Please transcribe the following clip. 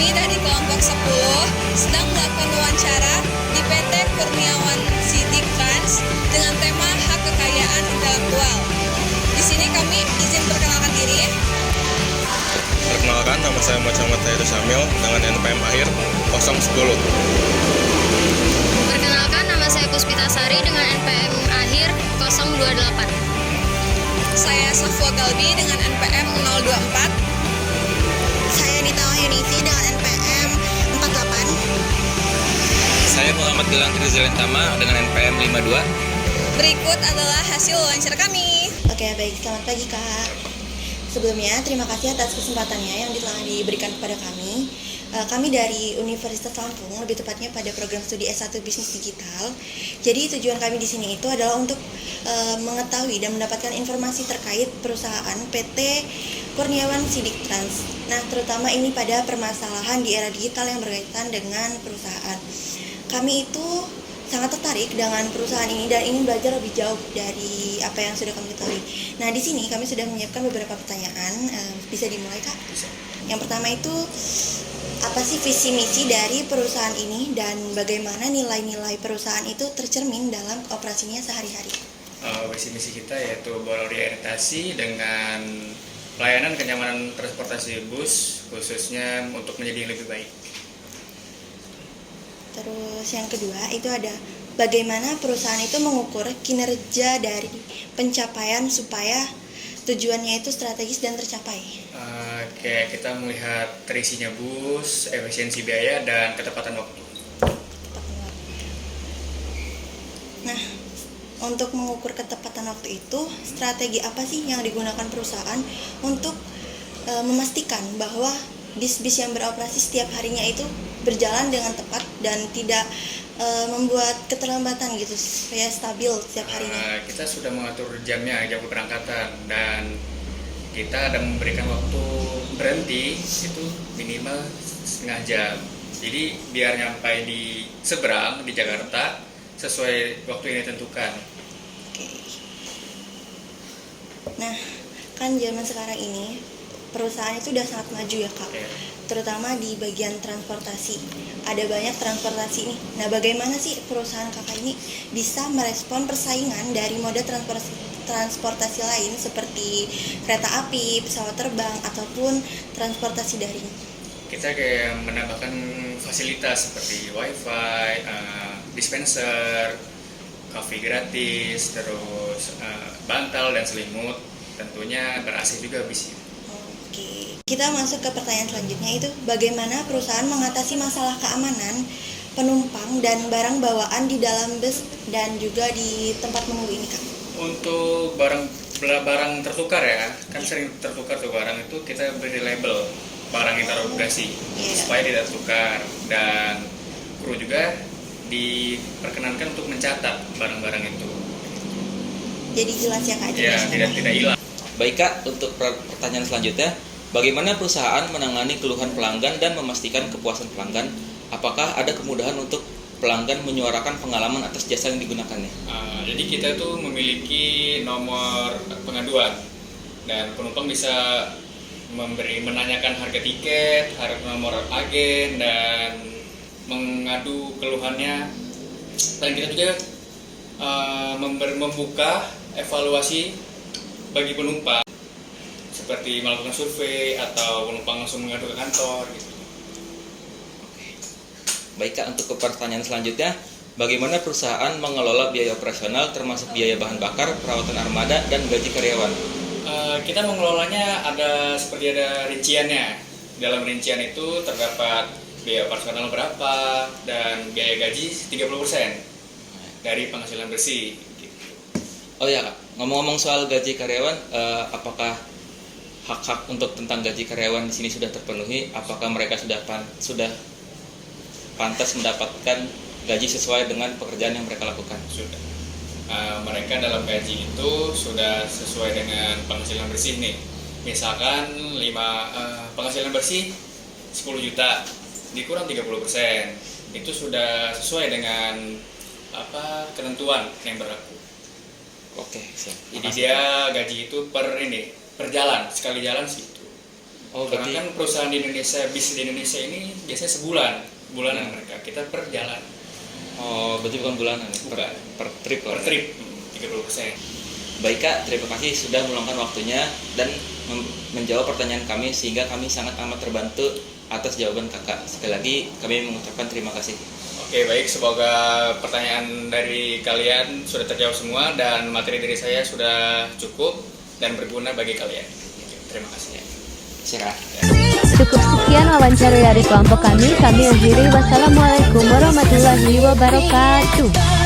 Kami dari kelompok 10 sedang melakukan wawancara di PT Kurniawan Sidik Trans dengan tema hak kekayaan intelektual. Di sini kami izin perkenalkan diri. Perkenalkan, nama saya Muhammad Tahir Samil dengan NPM akhir 010. Perkenalkan, nama saya Puspita Sari dengan NPM akhir 028. Saya Safwa Galbi dengan NPM 024. Saya Nita Wahyunisi dengan NPM 48. Saya Muhammad Gilang Trizalentama dengan NPM 52. Berikut adalah hasil wawancara kami. Oke, baik. Selamat pagi, Kak. Sebelumnya, terima kasih atas kesempatannya yang telah diberikan kepada kami. Kami dari Universitas Lampung, lebih tepatnya pada program studi S1 Bisnis Digital. Jadi tujuan kami di sini itu adalah untuk mengetahui dan mendapatkan informasi terkait perusahaan PT Kurniawan Sidik Trans. Nah, terutama ini pada permasalahan di era digital yang berkaitan dengan perusahaan. Kami itu sangat tertarik dengan perusahaan ini dan ingin belajar lebih jauh dari apa yang sudah kami ketahui. Nah, di sini kami sudah menyiapkan beberapa pertanyaan. Bisa dimulai, Kak? Yang pertama itu, apa sih visi misi dari perusahaan ini dan bagaimana nilai-nilai perusahaan itu tercermin dalam operasinya sehari-hari? Visi misi kita yaitu berorientasi dengan pelayanan kenyamanan transportasi bus, khususnya untuk menjadi yang lebih baik. Terus yang kedua itu ada bagaimana perusahaan itu mengukur kinerja dari pencapaian supaya tujuannya itu strategis dan tercapai. Kayak kita melihat terisinya bus, efisiensi biaya, dan ketepatan waktu. Nah, untuk mengukur ketepatan waktu itu, strategi apa sih yang digunakan perusahaan untuk memastikan bahwa bis-bis yang beroperasi setiap harinya itu berjalan dengan tepat dan tidak membuat keterlambatan gitu, supaya stabil setiap harinya? Kita sudah mengatur jamnya, jam keberangkatan, dan kita ada memberikan waktu berhenti itu minimal setengah jam. Jadi biar nyampai di seberang di Jakarta sesuai waktu yang ditentukan. Oke. Nah, kan zaman sekarang ini perusahaan itu udah sangat maju ya, Kak. Terutama di bagian transportasi. Ada banyak transportasi nih. Nah, bagaimana sih perusahaan Kakak ini bisa merespon persaingan dari moda transportasi lain seperti kereta api, pesawat terbang, ataupun transportasi daring? Kita kayak menambahkan fasilitas seperti wifi, dispenser, coffee gratis, terus bantal dan selimut, tentunya ber-AC juga bisa. Oke, kita masuk ke pertanyaan selanjutnya, itu bagaimana perusahaan mengatasi masalah keamanan penumpang dan barang bawaan di dalam bus dan juga di tempat menunggu ini, Kak? Untuk barang tertukar ya, kan sering tertukar tuh barang itu, kita beri label barang interogasi supaya tidak tertukar, dan kru juga diperkenankan untuk mencatat barang-barang itu. Jadi jelas ya, Kak? Ya, tidak hilang. Baik Kak, untuk pertanyaan selanjutnya, bagaimana perusahaan menangani keluhan pelanggan dan memastikan kepuasan pelanggan? Apakah ada kemudahan untuk pelanggan menyuarakan pengalaman atas jasa yang digunakannya? Jadi kita tuh memiliki nomor pengaduan, dan penumpang bisa menanyakan harga tiket, harga nomor agen, dan mengadu keluhannya. Dan kita juga membuka evaluasi bagi penumpang, seperti melakukan survei atau penumpang langsung mengadu ke kantor gitu. Baik Kak, untuk pertanyaan selanjutnya, bagaimana perusahaan mengelola biaya operasional termasuk biaya bahan bakar, perawatan armada, dan gaji karyawan? Kita mengelolanya seperti ada rinciannya. Dalam rincian itu terdapat biaya operasional berapa dan biaya gaji 30% dari penghasilan bersih. Oh ya Kak, ngomong-ngomong soal gaji karyawan, apakah hak-hak untuk tentang gaji karyawan di sini sudah terpenuhi? Apakah mereka sudah pantas mendapatkan gaji sesuai dengan pekerjaan yang mereka lakukan? Sudah. Mereka dalam gaji itu sudah sesuai dengan penghasilan bersih nih. Misalkan penghasilan bersih 10 juta dikurang 30%, itu sudah sesuai dengan ketentuan yang berlaku. Oke, siap. Jadi dia gaji itu per jalan, sekali jalan segitu. Oh, Karena berarti kan perusahaan di Indonesia, bis di Indonesia ini biasanya bulanan mereka. Kita per jalan, berarti bukan bulanan ya? Bukan. Per trip per lah. trip 30%. Baik Kak, terima kasih sudah meluangkan waktunya dan menjawab pertanyaan kami sehingga kami sangat amat terbantu atas jawaban Kakak. Sekali lagi kami mengucapkan terima kasih. Oke, baik, semoga pertanyaan dari kalian sudah terjawab semua dan materi dari saya sudah cukup dan berguna bagi kalian. Oke, terima kasih. Serah. Cukup sekian wawancara dari kelompok kami. Kami akhiri. Wassalamualaikum warahmatullahi wabarakatuh.